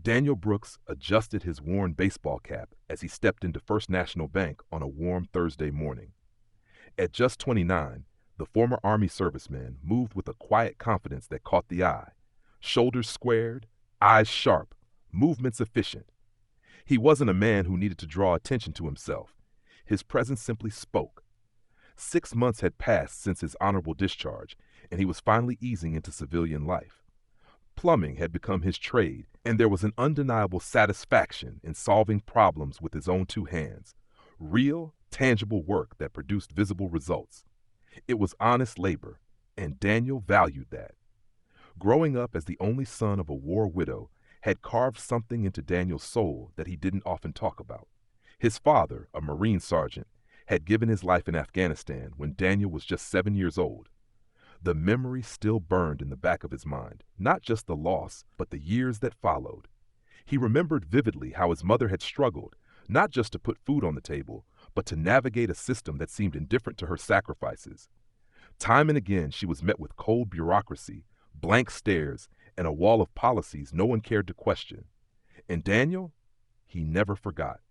Daniel Brooks adjusted his worn baseball cap as he stepped into First National Bank on a warm Thursday morning. At just 29, the former Army serviceman moved with a quiet confidence that caught the eye. Shoulders squared, eyes sharp, movements efficient. He wasn't a man who needed to draw attention to himself. His presence simply spoke. 6 months had passed since his honorable discharge, and he was finally easing into civilian life. Plumbing had become his trade, and there was an undeniable satisfaction in solving problems with his own two hands. Real, tangible work that produced visible results. It was honest labor, and Daniel valued that. Growing up as the only son of a war widow had carved something into Daniel's soul that he didn't often talk about. His father, a Marine sergeant, had given his life in Afghanistan when Daniel was just 7 years old. The memory still burned in the back of his mind, not just the loss, but the years that followed. He remembered vividly how his mother had struggled, not just to put food on the table, but to navigate a system that seemed indifferent to her sacrifices. Time and again, she was met with cold bureaucracy, blank stares, and a wall of policies no one cared to question. And Daniel? He never forgot.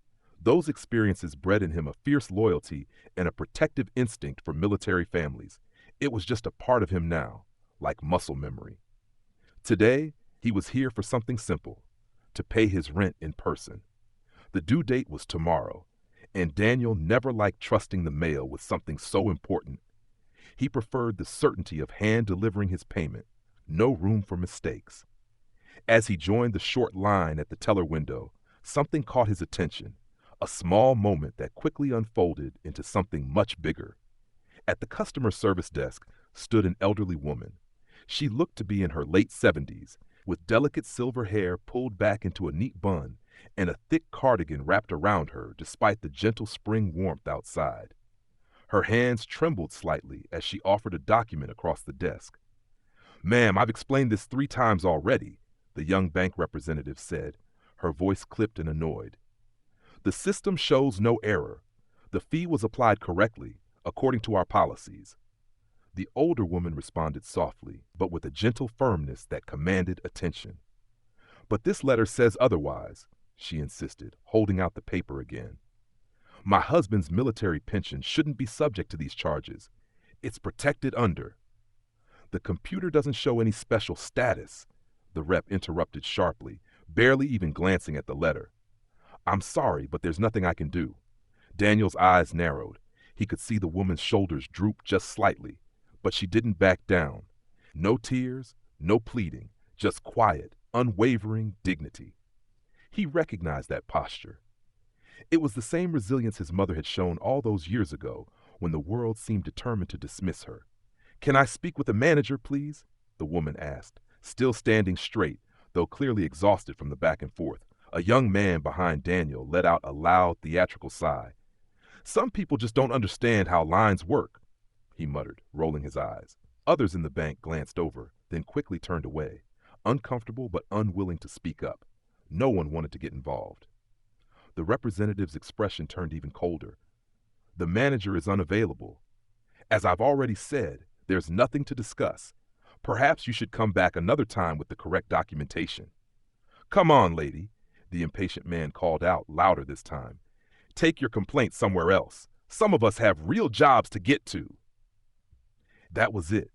Those experiences bred in him a fierce loyalty and a protective instinct for military families. It was just a part of him now, like muscle memory. Today, he was here for something simple, to pay his rent in person. The due date was tomorrow, and Daniel never liked trusting the mail with something so important. He preferred the certainty of hand delivering his payment, no room for mistakes. As he joined the short line at the teller window, something caught his attention, a small moment that quickly unfolded into something much bigger. At the customer service desk stood an elderly woman. She looked to be in her late 70s, with delicate silver hair pulled back into a neat bun and a thick cardigan wrapped around her despite the gentle spring warmth outside. Her hands trembled slightly as she offered a document across the desk. "Ma'am, I've explained this 3 times already," the young bank representative said, her voice clipped and annoyed. "The system shows no error. The fee was applied correctly, according to our policies." The older woman responded softly, but with a gentle firmness that commanded attention. "But this letter says otherwise," she insisted, holding out the paper again. "My husband's military pension shouldn't be subject to these charges. It's protected under—" "The computer doesn't show any special status," the rep interrupted sharply, barely even glancing at the letter. "I'm sorry, but there's nothing I can do." Daniel's eyes narrowed. He could see the woman's shoulders droop just slightly, but she didn't back down. No tears, no pleading, just quiet, unwavering dignity. He recognized that posture. It was the same resilience his mother had shown all those years ago when the world seemed determined to dismiss her. "Can I speak with the manager, please?" the woman asked, still standing straight, though clearly exhausted from the back and forth. A young man behind Daniel let out a loud, theatrical sigh. "Some people just don't understand how lines work," he muttered, rolling his eyes. Others in the bank glanced over, then quickly turned away, uncomfortable but unwilling to speak up. No one wanted to get involved. The representative's expression turned even colder. "The manager is unavailable. As I've already said, there's nothing to discuss. Perhaps you should come back another time with the correct documentation." "Come on, lady," the impatient man called out, louder this time. "Take your complaint somewhere else. Some of us have real jobs to get to." That was it.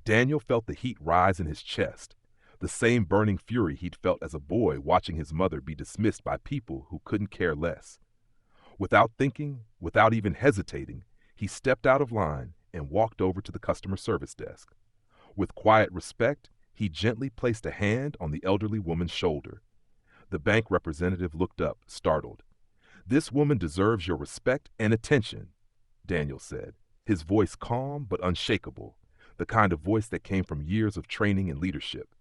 Daniel felt the heat rise in his chest, the same burning fury he'd felt as a boy watching his mother be dismissed by people who couldn't care less. Without thinking, without even hesitating, he stepped out of line and walked over to the customer service desk. With quiet respect, he gently placed a hand on the elderly woman's shoulder. The bank representative looked up, startled. "This woman deserves your respect and attention," Daniel said, his voice calm but unshakable, the kind of voice that came from years of training and leadership.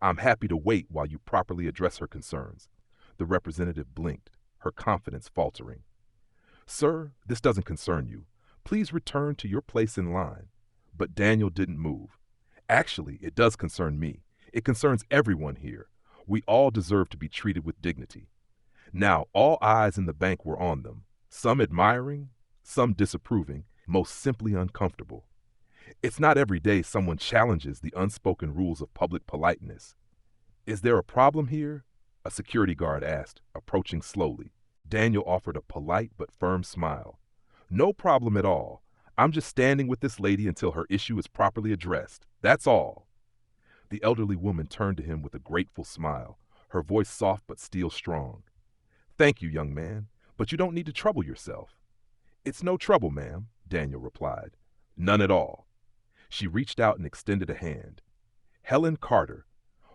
"I'm happy to wait while you properly address her concerns." The representative blinked, her confidence faltering. "Sir, this doesn't concern you. Please return to your place in line." But Daniel didn't move. "Actually, it does concern me. It concerns everyone here. We all deserve to be treated with dignity." Now all eyes in the bank were on them, some admiring, some disapproving, most simply uncomfortable. It's not every day someone challenges the unspoken rules of public politeness. "Is there a problem here?" a security guard asked, approaching slowly. Daniel offered a polite but firm smile. No problem at all. I'm just standing with this lady until her issue is properly addressed. That's all. The elderly woman turned to him with a grateful smile, her voice soft but still strong. Thank you, young man, but you don't need to trouble yourself. It's no trouble, ma'am, Daniel replied. None at all. She reached out and extended a hand. Helen Carter,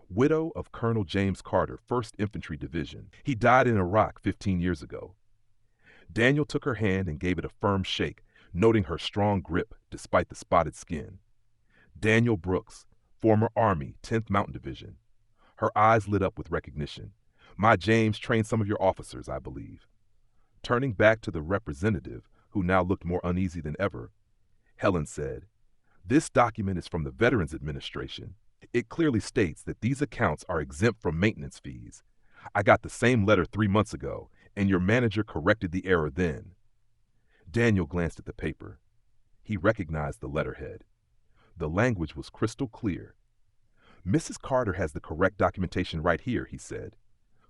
widow of Colonel James Carter, 1st Infantry Division. He died in Iraq 15 years ago. Daniel took her hand and gave it a firm shake, noting her strong grip despite the spotted skin. Daniel Brooks, former Army, 10th Mountain Division. Her eyes lit up with recognition. My James trained some of your officers, I believe. Turning back to the representative, who now looked more uneasy than ever, Helen said, This document is from the Veterans Administration. It clearly states that these accounts are exempt from maintenance fees. I got the same letter 3 months ago, and your manager corrected the error then. Daniel glanced at the paper. He recognized the letterhead. The language was crystal clear. Mrs. Carter has the correct documentation right here, he said.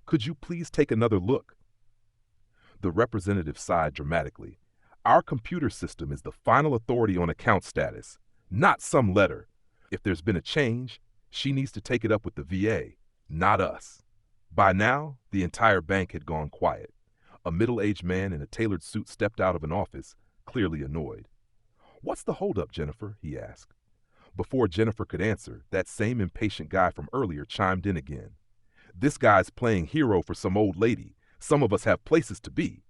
Could you please take another look? The representative sighed dramatically. Our computer system is the final authority on account status, not some letter. If there's been a change, she needs to take it up with the VA, not us. By now, the entire bank had gone quiet. A middle-aged man in a tailored suit stepped out of an office, clearly annoyed. What's the holdup, Jennifer? He asked. Before Jennifer could answer, that same impatient guy from earlier chimed in again. This guy's playing hero for some old lady. Some of us have places to be.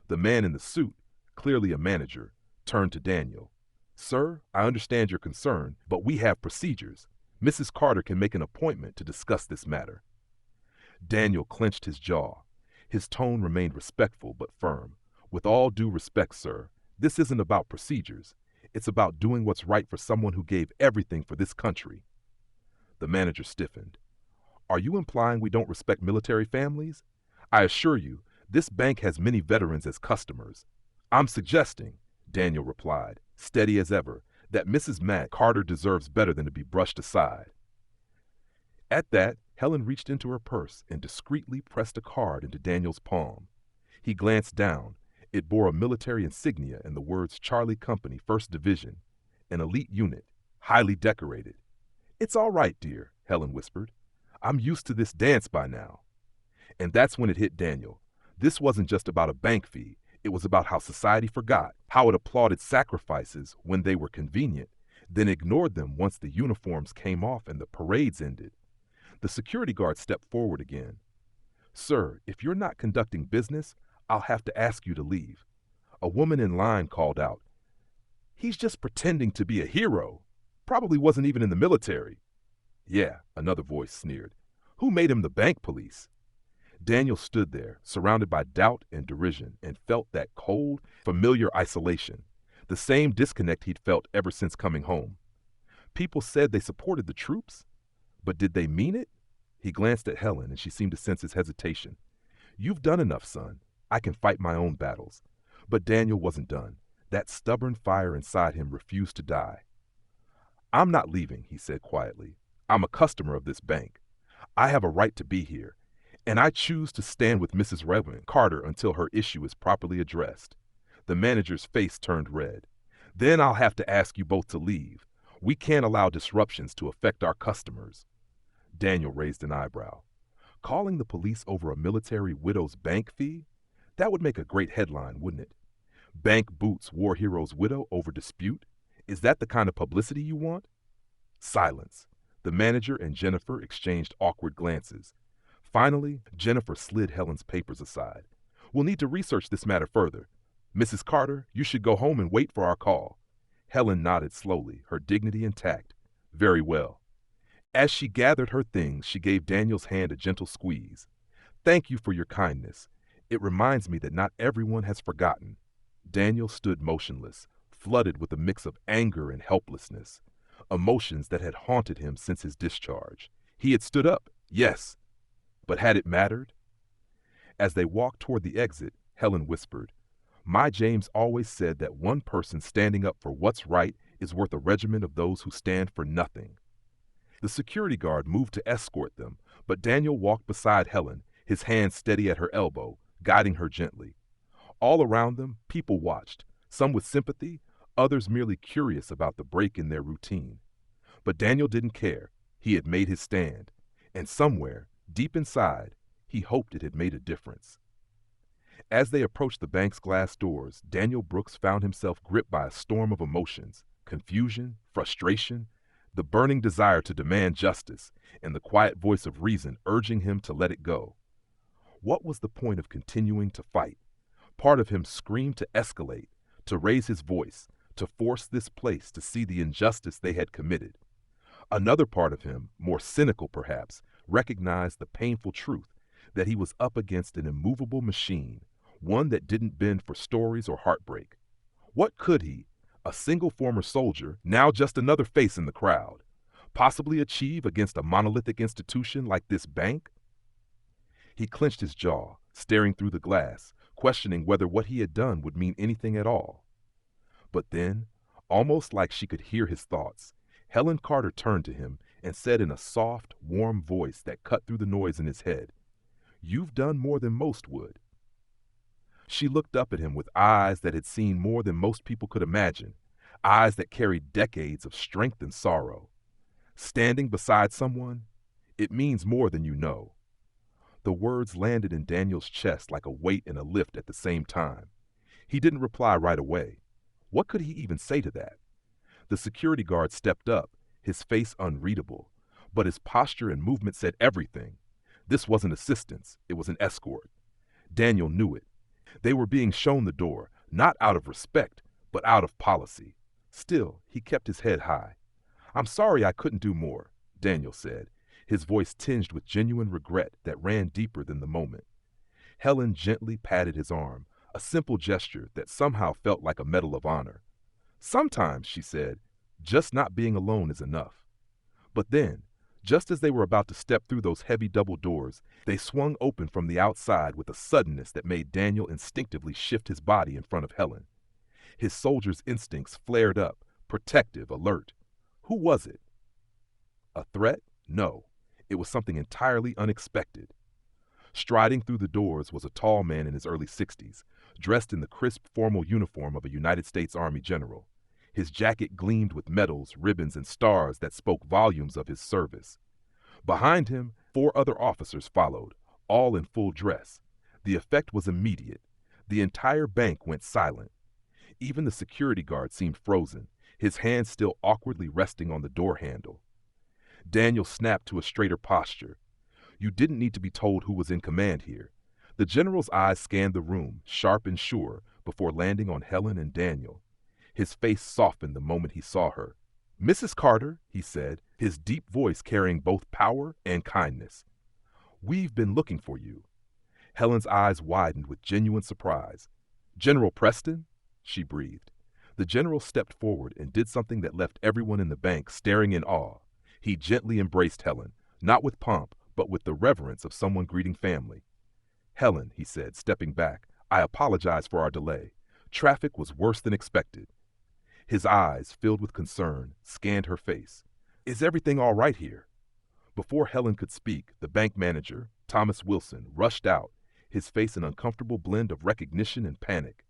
The man in the suit, clearly a manager, turned to Daniel. Sir, I understand your concern, but we have procedures. Mrs. Carter can make an appointment to discuss this matter. Daniel clenched his jaw. His tone remained respectful but firm. With all due respect, sir, this isn't about procedures. It's about doing what's right for someone who gave everything for this country. The manager stiffened. Are you implying we don't respect military families? I assure you, this bank has many veterans as customers. I'm suggesting, Daniel replied, steady as ever, that Mrs. Matt Carter deserves better than to be brushed aside. At that, Helen reached into her purse and discreetly pressed a card into Daniel's palm. He glanced down. It bore a military insignia and the words Charlie Company, 1st Division, an elite unit, highly decorated. It's all right, dear, Helen whispered. I'm used to this dance by now. And that's when it hit Daniel. This wasn't just about a bank fee. It was about how society forgot, how it applauded sacrifices when they were convenient, then ignored them once the uniforms came off and the parades ended. The security guard stepped forward again. Sir, if you're not conducting business, I'll have to ask you to leave. A woman in line called out. He's just pretending to be a hero. Probably wasn't even in the military. Yeah, another voice sneered. Who made him the bank police? Daniel stood there, surrounded by doubt and derision, and felt that cold, familiar isolation, the same disconnect he'd felt ever since coming home. People said they supported the troops, but did they mean it? He glanced at Helen, and she seemed to sense his hesitation. You've done enough, son. I can fight my own battles. But Daniel wasn't done. That stubborn fire inside him refused to die. I'm not leaving, he said quietly. I'm a customer of this bank. I have a right to be here, and I choose to stand with Mrs. Reverend Carter until her issue is properly addressed. The manager's face turned red. Then I'll have to ask you both to leave. We can't allow disruptions to affect our customers. Daniel raised an eyebrow. Calling the police over a military widow's bank fee? That would make a great headline, wouldn't it? Bank boots war hero's widow over dispute? Is that the kind of publicity you want? Silence. The manager and Jennifer exchanged awkward glances. Finally, Jennifer slid Helen's papers aside. We'll need to research this matter further. Mrs. Carter, you should go home and wait for our call. Helen nodded slowly, her dignity intact. Very well. As she gathered her things, she gave Daniel's hand a gentle squeeze. Thank you for your kindness. It reminds me that not everyone has forgotten. Daniel stood motionless, flooded with a mix of anger and helplessness, emotions that had haunted him since his discharge. He had stood up, yes, but had it mattered? As they walked toward the exit, Helen whispered, My James always said that one person standing up for what's right is worth a regiment of those who stand for nothing. The security guard moved to escort them, but Daniel walked beside Helen, his hand steady at her elbow, guiding her gently. All around them, people watched, some with sympathy, others merely curious about the break in their routine. But Daniel didn't care. He had made his stand, and somewhere, deep inside, he hoped it had made a difference. As they approached the bank's glass doors, Daniel Brooks found himself gripped by a storm of emotions: confusion, frustration, the burning desire to demand justice, and the quiet voice of reason urging him to let it go. What was the point of continuing to fight? Part of him screamed to escalate, to raise his voice, to force this place to see the injustice they had committed. Another part of him, more cynical perhaps, recognized the painful truth that he was up against an immovable machine, one that didn't bend for stories or heartbreak. What could he, a single former soldier, now just another face in the crowd, possibly achieve against a monolithic institution like this bank? He clenched his jaw, staring through the glass, questioning whether what he had done would mean anything at all. But then, almost like she could hear his thoughts, Helen Carter turned to him and said in a soft, warm voice that cut through the noise in his head, "You've done more than most would." She looked up at him with eyes that had seen more than most people could imagine, eyes that carried decades of strength and sorrow. Standing beside someone, it means more than you know. The words landed in Daniel's chest like a weight and a lift at the same time. He didn't reply right away. What could he even say to that? The security guard stepped up, his face unreadable, but his posture and movement said everything. This wasn't assistance, it was an escort. Daniel knew it. They were being shown the door, not out of respect, but out of policy. Still, he kept his head high. "I'm sorry I couldn't do more," Daniel said, his voice tinged with genuine regret that ran deeper than the moment. Helen gently patted his arm, a simple gesture that somehow felt like a medal of honor. "Sometimes," she said, "just not being alone is enough." But then, just as they were about to step through those heavy double doors, they swung open from the outside with a suddenness that made Daniel instinctively shift his body in front of Helen. His soldier's instincts flared up, protective, alert. Who was it? A threat? No. It was something entirely unexpected. Striding through the doors was a tall man in his early 60s, dressed in the crisp formal uniform of a United States Army general. His jacket gleamed with medals, ribbons, and stars that spoke volumes of his service. Behind him, 4 other officers followed, all in full dress. The effect was immediate. The entire bank went silent. Even the security guard seemed frozen, his hand still awkwardly resting on the door handle. Daniel snapped to a straighter posture. You didn't need to be told who was in command here. The general's eyes scanned the room, sharp and sure, before landing on Helen and Daniel. His face softened the moment he saw her. "Mrs. Carter," he said, his deep voice carrying both power and kindness. "We've been looking for you." Helen's eyes widened with genuine surprise. "General Preston?" she breathed. The general stepped forward and did something that left everyone in the bank staring in awe. He gently embraced Helen, not with pomp, but with the reverence of someone greeting family. "Helen," he said, stepping back, "I apologize for our delay. Traffic was worse than expected." His eyes, filled with concern, scanned her face. "Is everything all right here?" Before Helen could speak, the bank manager, Thomas Wilson, rushed out, his face an uncomfortable blend of recognition and panic.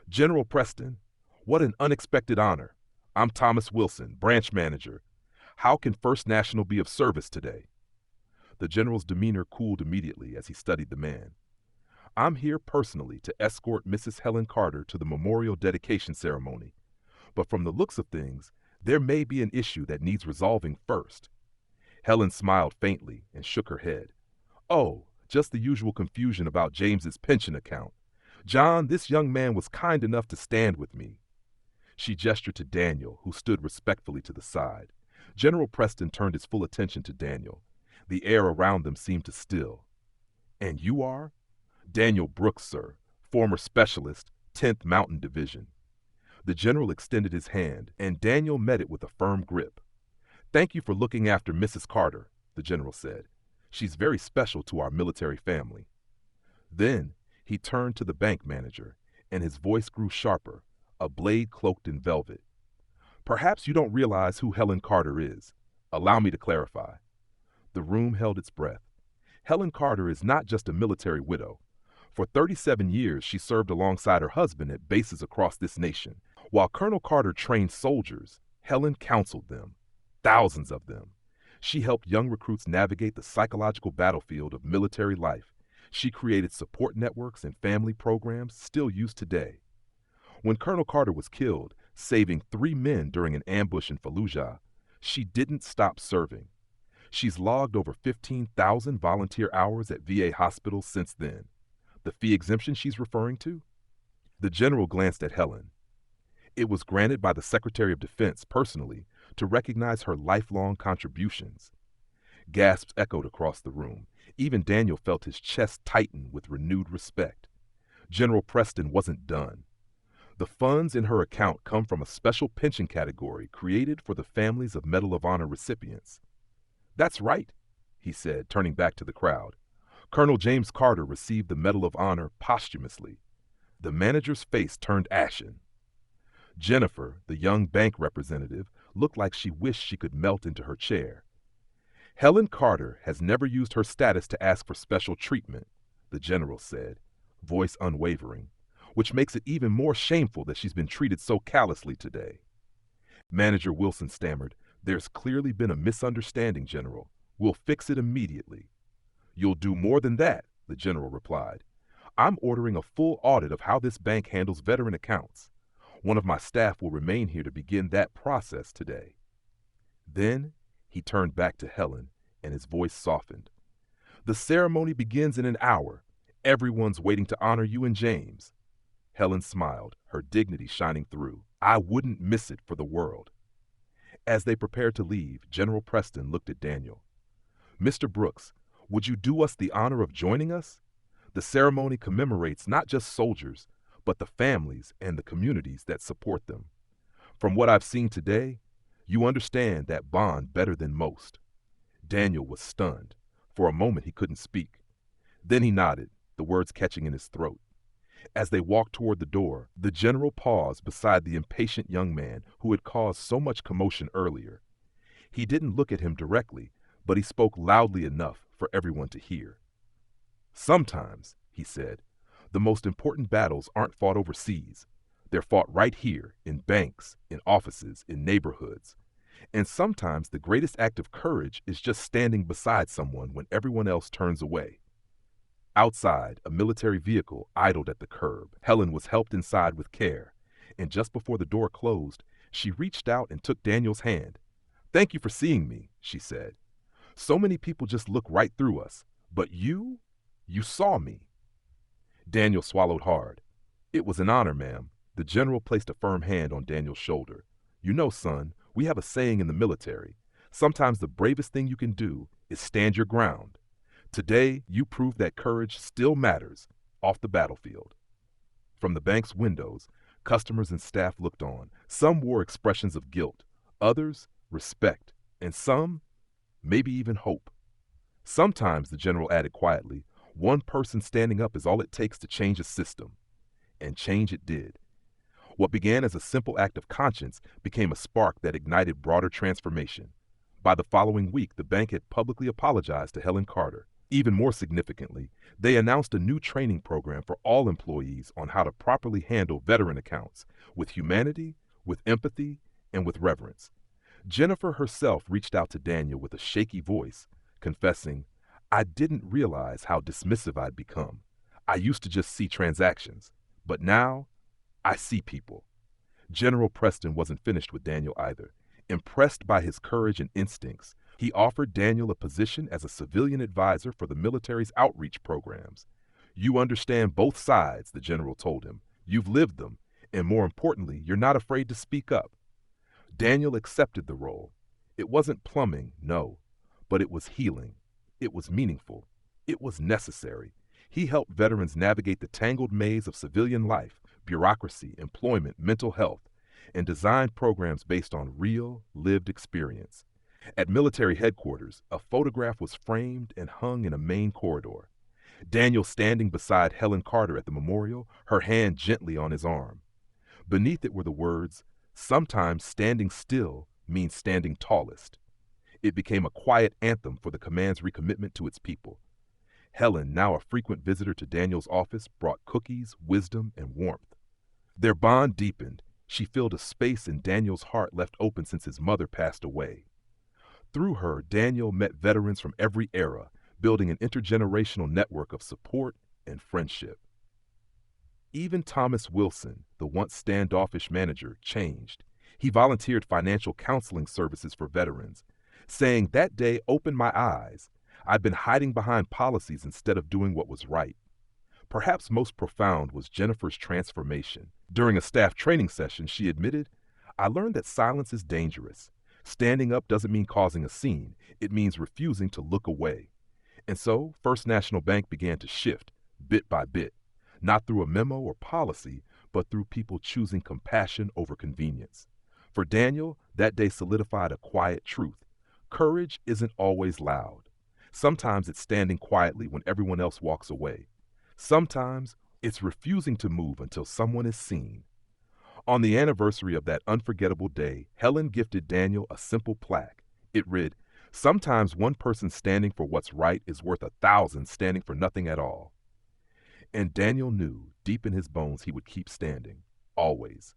"General Preston, what an unexpected honor. I'm Thomas Wilson, branch manager. How can First National be of service today?" The general's demeanor cooled immediately as he studied the man. "I'm here personally to escort Mrs. Helen Carter to the memorial dedication ceremony. But from the looks of things, there may be an issue that needs resolving first." Helen smiled faintly and shook her head. "Oh, just the usual confusion about James's pension account. John, this young man was kind enough to stand with me." She gestured to Daniel, who stood respectfully to the side. General Preston turned his full attention to Daniel. The air around them seemed to still. "And you are?" "Daniel Brooks, sir, former specialist, 10th Mountain Division." The general extended his hand, and Daniel met it with a firm grip. "Thank you for looking after Mrs. Carter," the general said. "She's very special to our military family." Then he turned to the bank manager, and his voice grew sharper, a blade cloaked in velvet. "Perhaps you don't realize who Helen Carter is. Allow me to clarify." The room held its breath. Helen Carter is not just a military widow. For 37 years, she served alongside her husband at bases across this nation. While Colonel Carter trained soldiers, Helen counseled them, thousands of them. She helped young recruits navigate the psychological battlefield of military life. She created support networks and family programs still used today. When Colonel Carter was killed, saving 3 men during an ambush in Fallujah, she didn't stop serving. She's logged over 15,000 volunteer hours at VA hospitals since then. The fee exemption she's referring to? The general glanced at Helen. It was granted by the Secretary of Defense personally to recognize her lifelong contributions. Gasps echoed across the room. Even Daniel felt his chest tighten with renewed respect. General Preston wasn't done. The funds in her account come from a special pension category created for the families of Medal of Honor recipients. That's right, he said, turning back to the crowd. Colonel James Carter received the Medal of Honor posthumously. The manager's face turned ashen. Jennifer, the young bank representative, looked like she wished she could melt into her chair. Helen Carter has never used her status to ask for special treatment, the general said, voice unwavering, which makes it even more shameful that she's been treated so callously today. Manager Wilson stammered, "There's clearly been a misunderstanding, General. We'll fix it immediately." "You'll do more than that," the general replied. "I'm ordering a full audit of how this bank handles veteran accounts. One of my staff will remain here to begin that process today." Then he turned back to Helen, and his voice softened. "The ceremony begins in an hour. Everyone's waiting to honor you and James." Helen smiled, her dignity shining through. "I wouldn't miss it for the world." As they prepared to leave, General Preston looked at Daniel. "Mr. Brooks, would you do us the honor of joining us? The ceremony commemorates not just soldiers, but the families and the communities that support them. From what I've seen today, you understand that bond better than most." Daniel was stunned. For a moment he couldn't speak. Then he nodded, the words catching in his throat. As they walked toward the door, the general paused beside the impatient young man who had caused so much commotion earlier. He didn't look at him directly, but he spoke loudly enough for everyone to hear. "Sometimes," he said, "the most important battles aren't fought overseas. They're fought right here, in banks, in offices, in neighborhoods. And sometimes the greatest act of courage is just standing beside someone when everyone else turns away." Outside, a military vehicle idled at the curb. Helen was helped inside with care, and just before the door closed, she reached out and took Daniel's hand. "Thank you for seeing me," she said. "So many people just look right through us, but you saw me." Daniel swallowed hard. "It was an honor, ma'am." The general placed a firm hand on Daniel's shoulder. "You know, son, we have a saying in the military. Sometimes the bravest thing you can do is stand your ground. Today, you proved that courage still matters off the battlefield." From the bank's windows, customers and staff looked on. Some wore expressions of guilt, others, respect, and some, maybe even hope. Sometimes, the general added quietly, one person standing up is all it takes to change a system. And change it did. What began as a simple act of conscience became a spark that ignited broader transformation. By the following week, the bank had publicly apologized to Helen Carter. Even more significantly, they announced a new training program for all employees on how to properly handle veteran accounts with humanity, with empathy, and with reverence. Jennifer herself reached out to Daniel with a shaky voice, confessing, "I didn't realize how dismissive I'd become. I used to just see transactions, but now I see people." General Preston wasn't finished with Daniel either. Impressed by his courage and instincts, he offered Daniel a position as a civilian advisor for the military's outreach programs. "You understand both sides," the general told him. "You've lived them, and more importantly, you're not afraid to speak up." Daniel accepted the role. It wasn't plumbing, no, but it was healing. It was meaningful. It was necessary. He helped veterans navigate the tangled maze of civilian life, bureaucracy, employment, mental health, and designed programs based on real, lived experience. At military headquarters, a photograph was framed and hung in a main corridor. Daniel standing beside Helen Carter at the memorial, her hand gently on his arm. Beneath it were the words, "Sometimes standing still means standing tallest." It became a quiet anthem for the command's recommitment to its people. Helen, now a frequent visitor to Daniel's office, brought cookies, wisdom, and warmth. Their bond deepened. She filled a space in Daniel's heart left open since his mother passed away. Through her, Daniel met veterans from every era, building an intergenerational network of support and friendship. Even Thomas Wilson, the once standoffish manager, changed. He volunteered financial counseling services for veterans, saying, "That day opened my eyes. I'd been hiding behind policies instead of doing what was right." Perhaps most profound was Jennifer's transformation. During a staff training session, she admitted, "I learned that silence is dangerous. Standing up doesn't mean causing a scene. It means refusing to look away." And so, First National Bank began to shift, bit by bit, not through a memo or policy, but through people choosing compassion over convenience. For Daniel, that day solidified a quiet truth. Courage isn't always loud. Sometimes it's standing quietly when everyone else walks away. Sometimes it's refusing to move until someone is seen. On the anniversary of that unforgettable day, Helen gifted Daniel a simple plaque. It read, "Sometimes one person standing for what's right is worth 1,000 standing for nothing at all." And Daniel knew, deep in his bones, he would keep standing, always.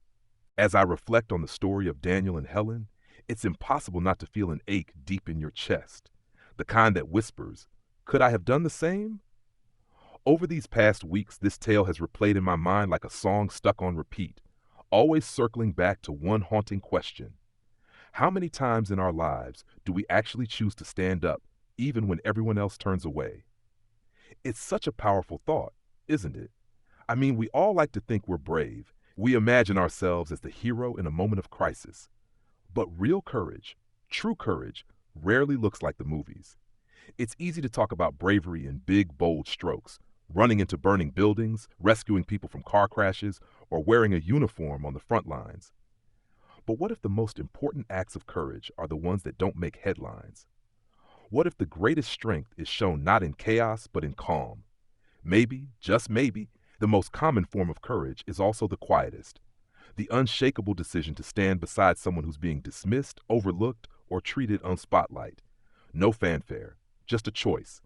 As I reflect on the story of Daniel and Helen, it's impossible not to feel an ache deep in your chest, the kind that whispers, "Could I have done the same?" Over these past weeks, this tale has replayed in my mind like a song stuck on repeat, always circling back to one haunting question. How many times in our lives do we actually choose to stand up, even when everyone else turns away? It's such a powerful thought, isn't it? I mean, we all like to think we're brave. We imagine ourselves as the hero in a moment of crisis. But real courage, true courage, rarely looks like the movies. It's easy to talk about bravery in big, bold strokes, running into burning buildings, rescuing people from car crashes, or wearing a uniform on the front lines. But what if the most important acts of courage are the ones that don't make headlines? What if the greatest strength is shown not in chaos, but in calm? Maybe, just maybe, the most common form of courage is also the quietest. The unshakable decision to stand beside someone who's being dismissed, overlooked, or treated on spotlight. No fanfare, just a choice.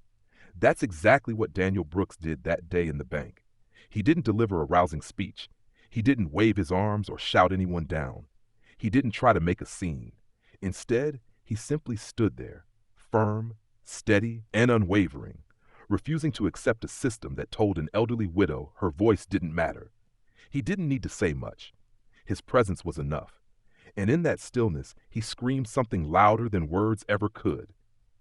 That's exactly what Daniel Brooks did that day in the bank. He didn't deliver a rousing speech. He didn't wave his arms or shout anyone down. He didn't try to make a scene. Instead, he simply stood there, firm, steady, and unwavering, refusing to accept a system that told an elderly widow her voice didn't matter. He didn't need to say much. His presence was enough. And in that stillness, he screamed something louder than words ever could.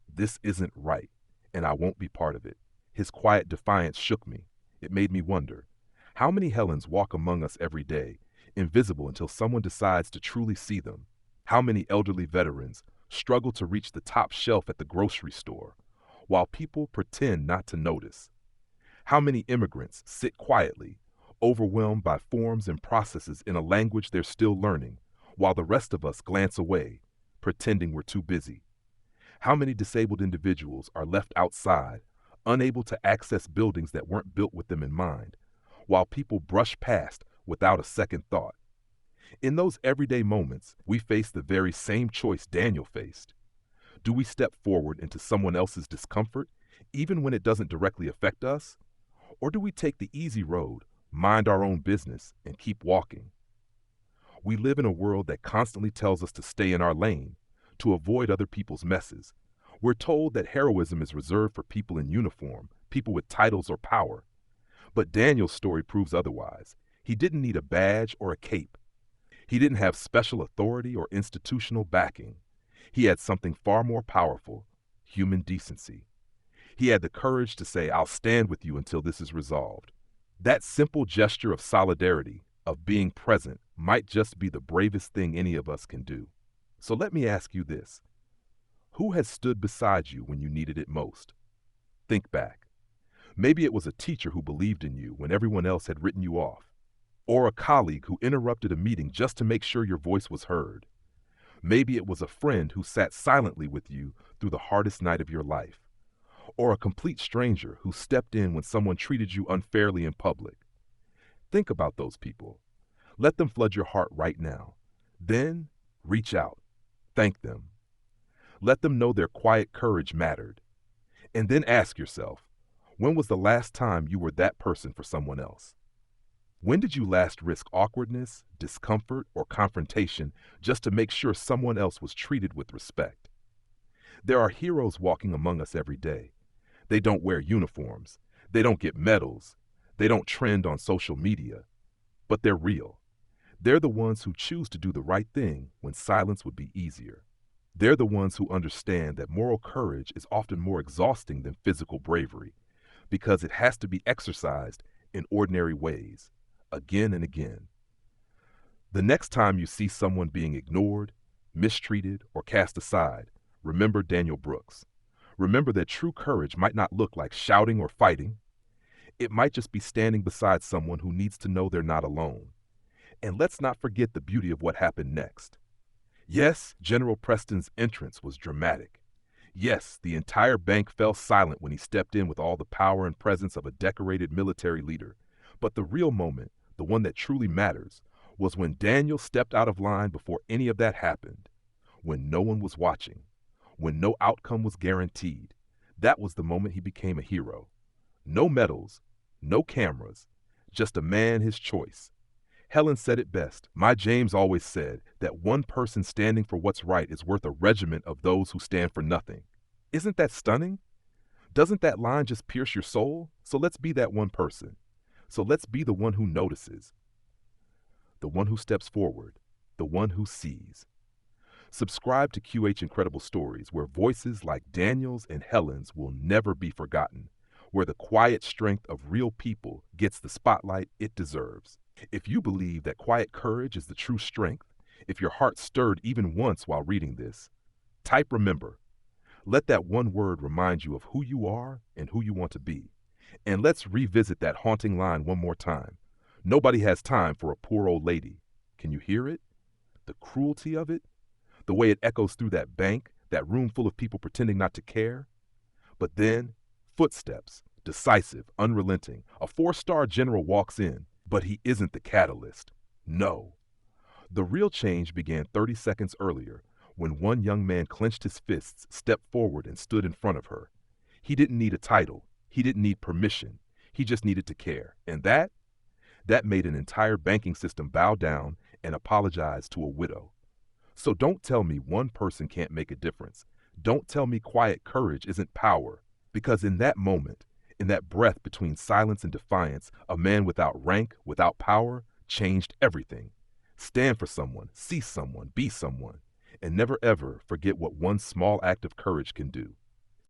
"This isn't right, and I won't be part of it." His quiet defiance shook me. It made me wonder, how many Helens walk among us every day, invisible until someone decides to truly see them? How many elderly veterans struggle to reach the top shelf at the grocery store, while people pretend not to notice? How many immigrants sit quietly, overwhelmed by forms and processes in a language they're still learning, while the rest of us glance away, pretending we're too busy? How many disabled individuals are left outside, unable to access buildings that weren't built with them in mind, while people brush past without a second thought? In those everyday moments, we face the very same choice Daniel faced. Do we step forward into someone else's discomfort, even when it doesn't directly affect us? Or do we take the easy road, mind our own business, and keep walking? We live in a world that constantly tells us to stay in our lane, to avoid other people's messes. We're told that heroism is reserved for people in uniform, people with titles or power. But Daniel's story proves otherwise. He didn't need a badge or a cape. He didn't have special authority or institutional backing. He had something far more powerful: human decency. He had the courage to say, "I'll stand with you until this is resolved." That simple gesture of solidarity, of being present, might just be the bravest thing any of us can do. So let me ask you this. Who has stood beside you when you needed it most? Think back. Maybe it was a teacher who believed in you when everyone else had written you off, or a colleague who interrupted a meeting just to make sure your voice was heard. Maybe it was a friend who sat silently with you through the hardest night of your life, or a complete stranger who stepped in when someone treated you unfairly in public. Think about those people. Let them flood your heart right now. Then reach out. Thank them. Let them know their quiet courage mattered. And then ask yourself, When was the last time you were that person for someone else? When did you last risk awkwardness, discomfort, or confrontation just to make sure someone else was treated with respect? There are heroes walking among us every day. They don't wear uniforms. They don't get medals. They don't trend on social media. But they're real. They're the ones who choose to do the right thing when silence would be easier. They're the ones who understand that moral courage is often more exhausting than physical bravery because it has to be exercised in ordinary ways, again and again. The next time you see someone being ignored, mistreated, or cast aside, remember Daniel Brooks. Remember that true courage might not look like shouting or fighting. It might just be standing beside someone who needs to know they're not alone. And let's not forget the beauty of what happened next. Yes, General Preston's entrance was dramatic. Yes, the entire bank fell silent when he stepped in with all the power and presence of a decorated military leader. But the real moment, the one that truly matters, was when Daniel stepped out of line before any of that happened, when no one was watching, when no outcome was guaranteed. That was the moment he became a hero. No medals, no cameras, just a man, his choice. Helen said it best. My James always said that one person standing for what's right is worth a regiment of those who stand for nothing. Isn't that stunning? Doesn't that line just pierce your soul? So let's be that one person. So let's be the one who notices, the one who steps forward, the one who sees. Subscribe to QH Incredible Stories, where voices like Daniel's and Helen's will never be forgotten, where the quiet strength of real people gets the spotlight it deserves. If you believe that quiet courage is the true strength, if your heart stirred even once while reading this, type remember. Let that one word remind you of who you are and who you want to be. And let's revisit that haunting line one more time. Nobody has time for a poor old lady. Can you hear it? The cruelty of it? The way it echoes through that bank, that room full of people pretending not to care? But then, footsteps, decisive, unrelenting. A 4-star general walks in, but he isn't the catalyst. No. The real change began 30 seconds earlier when one young man clenched his fists, stepped forward, and stood in front of her. He didn't need a title. He didn't need permission. He just needed to care. And that made an entire banking system bow down and apologize to a widow. So don't tell me one person can't make a difference. Don't tell me quiet courage isn't power, because in that moment, in that breath between silence and defiance, a man without rank, without power, changed everything. Stand for someone, see someone, be someone, and never ever forget what one small act of courage can do.